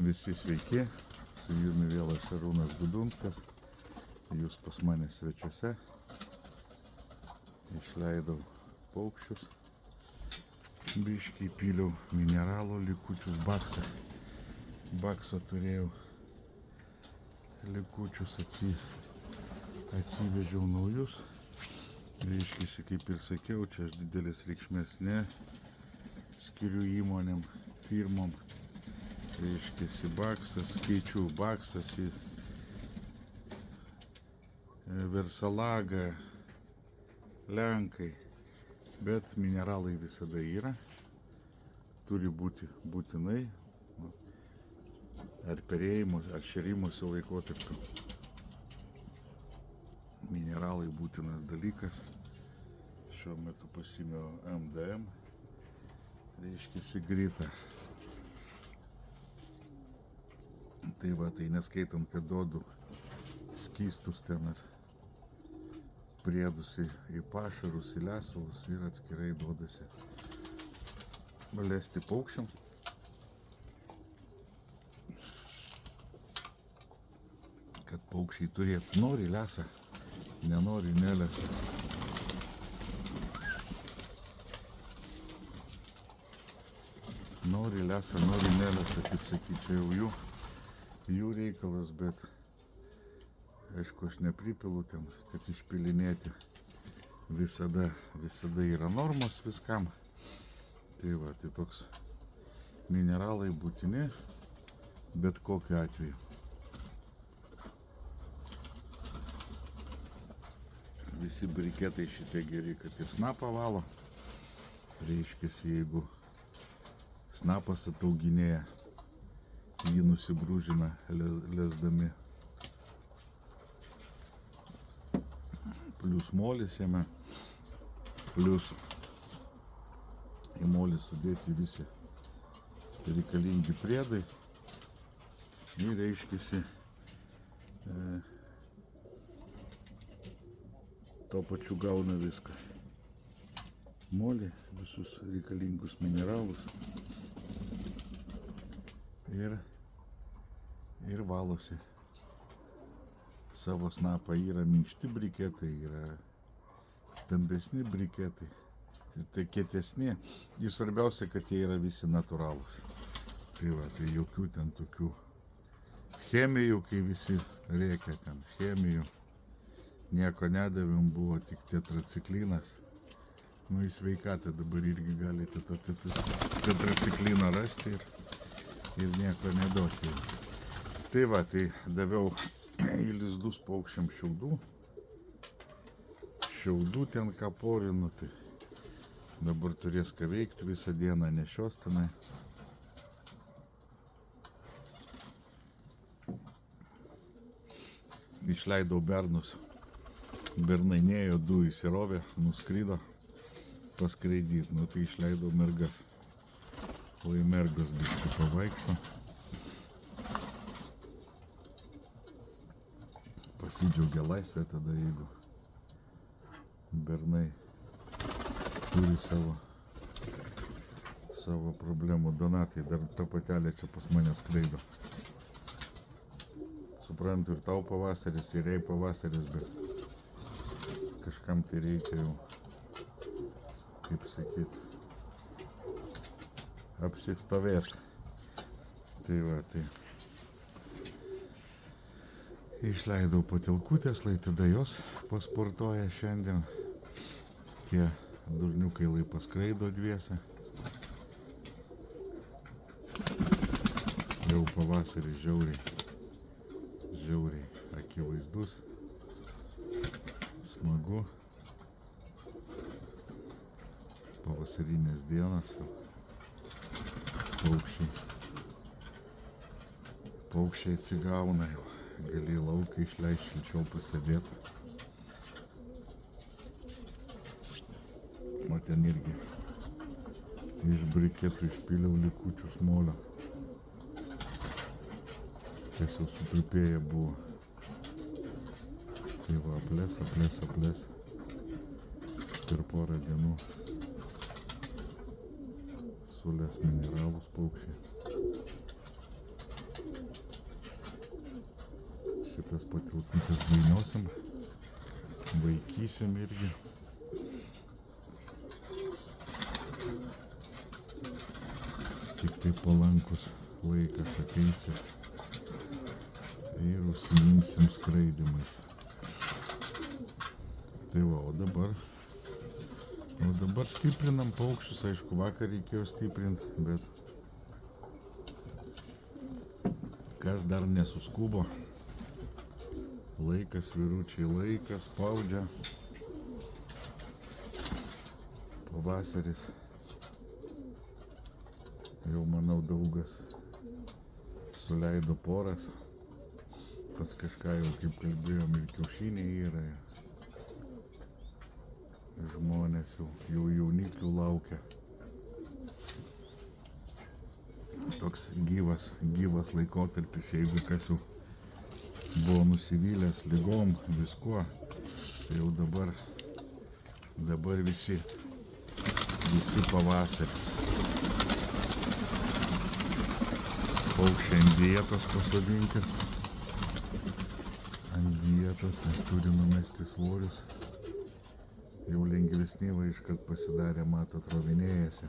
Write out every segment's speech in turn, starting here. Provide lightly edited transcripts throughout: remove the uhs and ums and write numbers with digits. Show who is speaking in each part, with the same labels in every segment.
Speaker 1: Visi sveiki, su jumi vėl aš Šarūnas Gudunskas, jūs pas mane svečiuose, išleidau paukščius, biškį įpyliau mineralo likučius bakso turėjau likučius, atsivežiau naujus, reiškiasi, kaip ir sakiau, čia aš didelės reikšmės skiriu įmonėm, firmom. Reiškiasi baksas, keičiu baksas į versalagą, lenkai, bet mineralai visada yra, turi būti būtinai, ar perėjimo, ar šėrimosi laikotarpiu. Mineralai būtinas dalykas, šiuo metu pasiėmiau MDM, reiškiasi gritą. Tai va, tai neskaitant, kad duodu skystus ten ar priedus į pašarus, į lesalus ir atskirai duodasi lesti paukščiam. Kad paukščiai turėtų, nori lesa, nenori nelesa. Nori lesa, nori nelesa, kaip sakyčiau, jau jų reikalas, bet aišku, aš nepripilu ten, kad išpilinėti. Visada yra normos viskam. Tai va, tai toks mineralai būtini, bet kokiu atveju. Visi briketai šitie geri, kad ir snapą valo. Reiškiasi, jeigu snapas atauginėja, jį nusibrūžina lesdami. Plius molis jame, plius į molį sudėti visi reikalingi priedai. Ir reiškiasi, tuo pačiu gauna viską. Molį, visus reikalingus mineralus. Ir valosi savo snapą. Yra minkšti briketai, yra stambesni briketai, tai kietesni. Ir svarbiausia, kad jie yra visi natūralūs. Tai va, tai jokių ten tokių chemijų, kai visi rėkia ten chemijų. Nieko nedavėm, buvo tik tetraciklinas. Nu, į sveikatą dabar irgi galite tą tetracikliną rasti ir nieko neduoti. Tai va, tai daviau į lizdus paukščiam šiaudų ten ką porinu, tai dabar turės ką veikti visą dieną, nešios tenai. Išleidau bernus, bernai nėjo, du įsirovė, nuskrido paskraidyt, nu tai išleidau mergas. O į mergas biškį pavaikšto. Pasidžiaugia laisvė tada, jeigu bernai turi savo problemų. Donatai, dar ta patelė čia pas mane skraido. Suprantu, ir tau pavasaris, ir jai pavasaris, bet kažkam tai reikia jau, kaip sakyt, apsistovėti. Tai va, tai išleidau patelkutės, lai tada jos pasportuoja šiandien. Tie durniukai lai paskraido dviese. Jau pavasaris žiauriai akivaizdus. Smagu. Pavasarinės dienos. Paukščiai atsigauna jau. Gali į lauką išleisti, šilčiau pasėdėti. O ten irgi iš briketų išpyliau likučius molio. Kas jau sutrupėję buvo. Tai va, aplės. Per porą dienų sulės mineralus paukščiai. tas patilkutes vainiosim, vaikysim irgi. Tik tai palankus laikas ateis ir užsiimsim skraidimais. Tai va, o dabar stiprinam paukščius, aišku, vakar reikėjo stiprinti, bet kas dar nesuskubo, laikas, vyručiai, laikas spaudžia, pavasaris, jau manau daugas suleido poras, pas kažką jau, kaip kalbėjom, ir kiaušiniai yra, žmonės jau jauniklių laukia. Toks gyvas laikotarpis, jeigu kas jau buvo nusivylęs ligom, viskuo, tai jau dabar visi pavasaris. Paukščiai ant dietos pasodinti, nes turi numesti svorius. Jau lengvesni va iškart pasidarė, matot, rovinėjasi.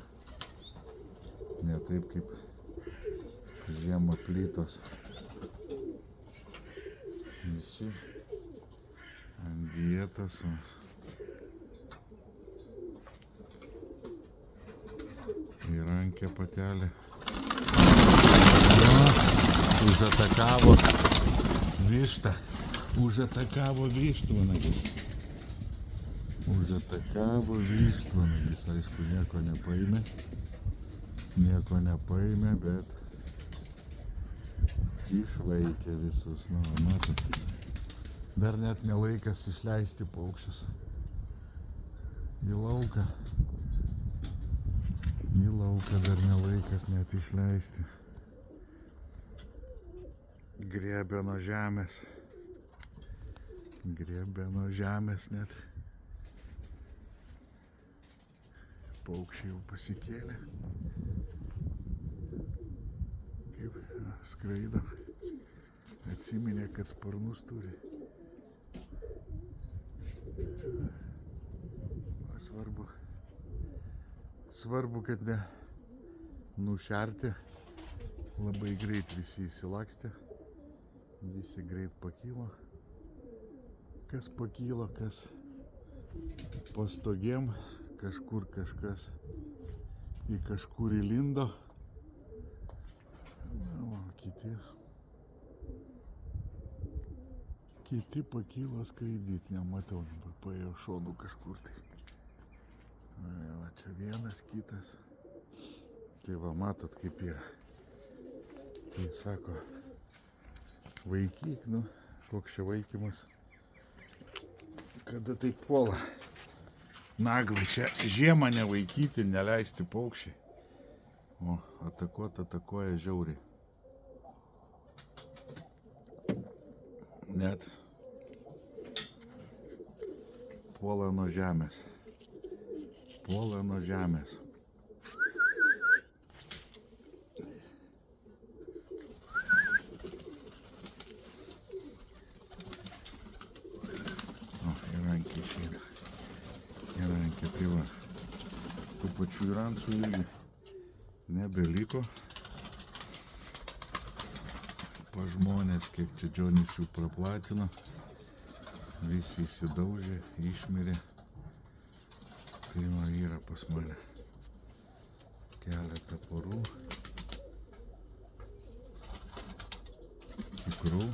Speaker 1: Ne taip kaip žiemą plytos. Visi ant dietos. Įrankė patelė. Užatakavo vištą. Užatakavo vištvanagis, aišku, nieko nepaėmė, bet išvaikė visus. Nu, matot, dar net nelaikas išleisti paukščius į lauką. Dar nelaikas net išleisti. Griebė nuo žemės net. Paukščiai jau pasikėlė. Kaip skraido. Atsiminė, kad sparnus turi. Svarbu, kad ne nušerti. Labai greit visi įsilakstė. Visi greit pakilo. Kas pakilo, kas po stogėm. Kažkur kažkas į kažkur įlindo. Na, o kiti pakilo skraidyti, nematau, dabar paėjo šonų kažkur tai. Va, čia vienas, kitas. Tai va, matot, kaip yra. Tai sako, vaikyk, nu, koks čia vaikymas. Kada tai puola. Naglai, čia žiemą nevaikyti, neleisti paukščiai. O, atakuoja žiauriai. Net puola nuo žemės. Įrankė išeina. Įrankė, tai va. Tų pačių įrankų irgi nebeliko. Pa žmonės, kiek čia Džonis jų praplatino. Visi įsidaužė, išmirė. Tai va, yra pas mane keletą porų. Tikrų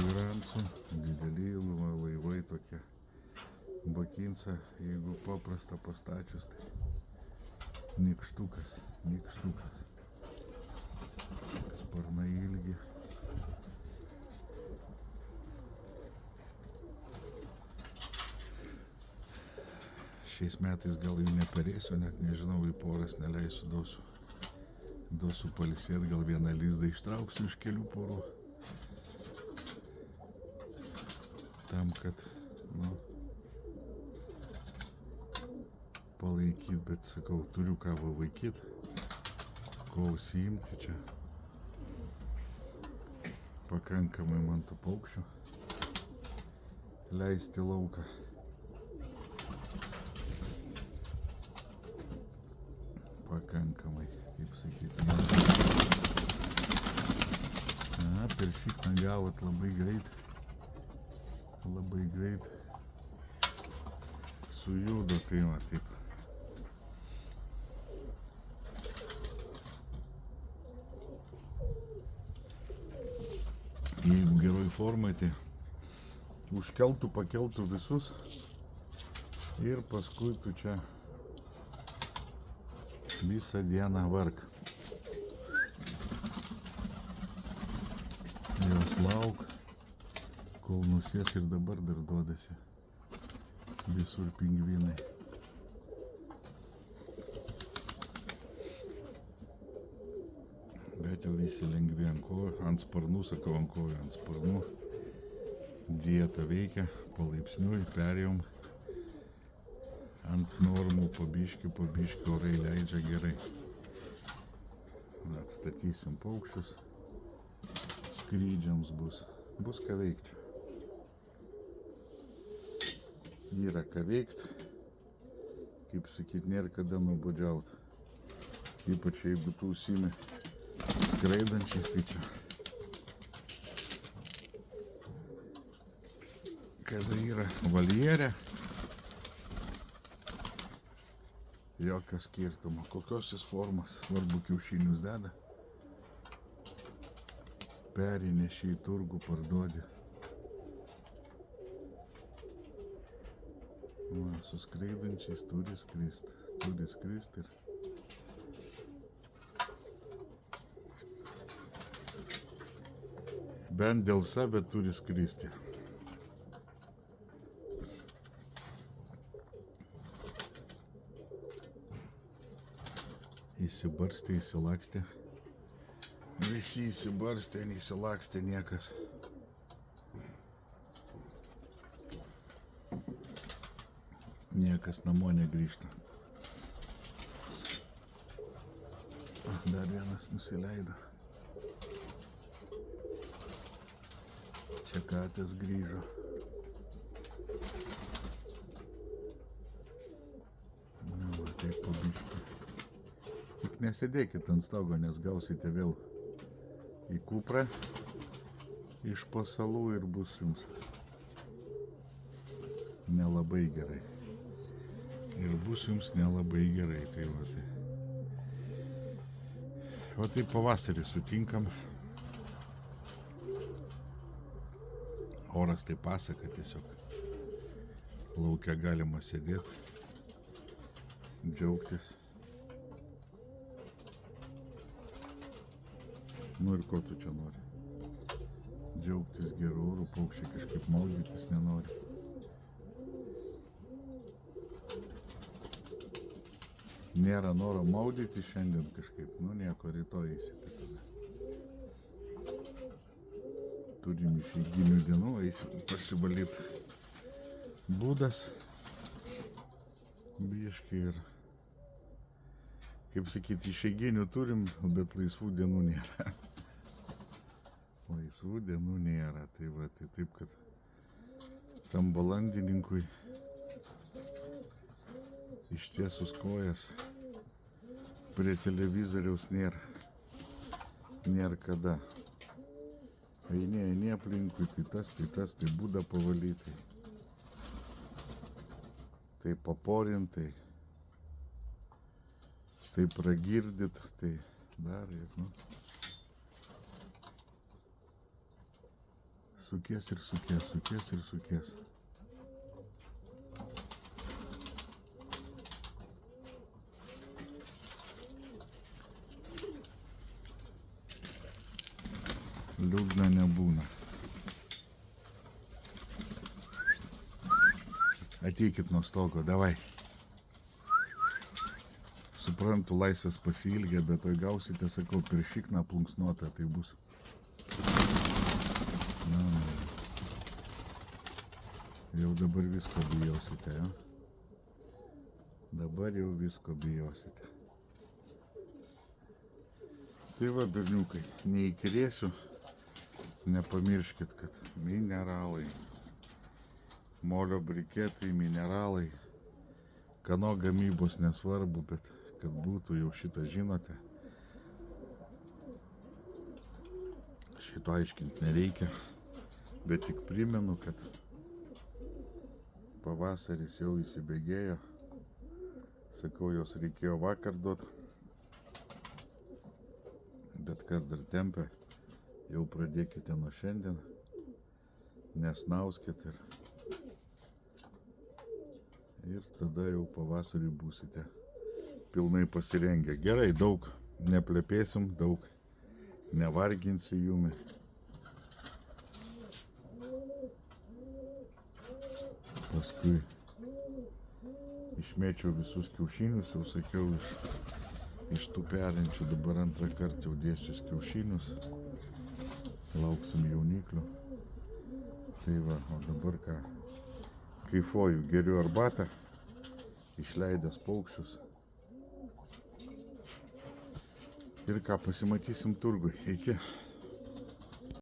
Speaker 1: įrankų. Dideli laivai tokie. Bakinsa, jeigu paprasta pastačius, tai nykštukas. Sparnai ilgi. Šiais metais gal jų neperėsiu, net nežinau, į poras neleisiu, duosiu palisėt, gal vieną lizdą ištrauksiu iš kelių porų. Tam, kad, nu, palaikyt, bet sakau, turiu ką vaikyt, ko užsiimti čia. pakankamai man tų paukščių leisti lauką. Pakankamai, kaip sakyti. Per šikną gavot labai greit. Labai greit sujudo, tai va, taip. Jeigu geroj formai, tai užkeltų, pakeltų visus ir paskui tu čia visą dieną vark. Jos lauk, kol nusės, ir dabar dar duodasi visur pingvinai. Bet jau visi lengvi ant kojų, ant sparnų, sakau, ant kojų, ant sparnų. Dieta veikia, palaipsniui perėjom ant normų, po biškį orai leidžia gerai. Atstatysim paukščius, skrydžiams bus ką veikti. Yra ką veikti, kaip sakyt, nėra kada nuobodžiauti. Ypač jeigu tu užsiimi skraidančiais, tai čia. Kada yra valjere, jokio skirtumo, kokios jis formas, svarbu kiaušinius deda, perinešė į turgų, parduodi. Va, su skraidančiais turi skrist ir bent dėl save turi skristi. Įsibarstė, įsilakstė. Visi įsibarstė, neįsilakstė niekas. Niekas namo negrįžta. Dar vienas nusileido. Čia katės grįžo. Na, va, taip po biškį. Tik nesėdėkit ant stogo, nes gausite vėl į kuprą iš pasalų ir bus jums nelabai gerai. Ir bus jums nelabai gerai. Tai va, tai pavasarį sutinkam. Oras tai pasaka tiesiog. Lauke galima sėdėti, džiaugtis. Nu ir ko tu čia nori? Džiaugtis geru oru, paukščiai kažkaip maudytis nenori. Nėra noro maudyti šiandien kažkaip, nu nieko, rytoj eisite tada. Turim išeiginių dienų, eisim pasivalyti būdas, biškį ir, kaip sakyti, išeiginių turim, bet laisvų dienų nėra. Laisvų dienų nėra, tai va, tai taip, kad tam balandininkui ištiesus kojas prie televizoriaus nėra kada. Eini aplinkui, tai tas, tai būdą pavalyti, tai paporinti, tai pragirdyt, tai dar ir, nu. Sukies ir sukies. Liūdna nebūna. Ateikit nuo stogo, davai. Suprantu, laisvės pasiilgę, bet to gausite, sakau, per šikną plunksnuotą, tai bus. Na, jau dabar visko bijosite, jo? Dabar jau visko bijosite. Tai va, berniukai, neįkrėsiu. nepamirškit, kad mineralai, molio briketai, mineralai, kano gamybos nesvarbu, bet kad būtų, jau šitą žinote. Šito aiškinti nereikia, bet tik primenu, kad pavasaris jau įsibėgėjo. Sakau, jos reikėjo vakar duoti, bet kas dar tempia, jau pradėkite nuo šiandien, nesnauskit ir tada jau pavasarį būsite pilnai pasirengę. Gerai, daug neplepėsim, daug nevarginsiu jumi. Paskui išmėčiau visus kiaušinius, jau sakiau, iš tų perinčių, dabar antrą kartą jau dėsis kiaušinius, lauksim jauniklių. Tai va, o dabar ką, kaifuoju, geriu arbatą, išleidęs paukščius. Ir ką, pasimatysim turgui. Iki.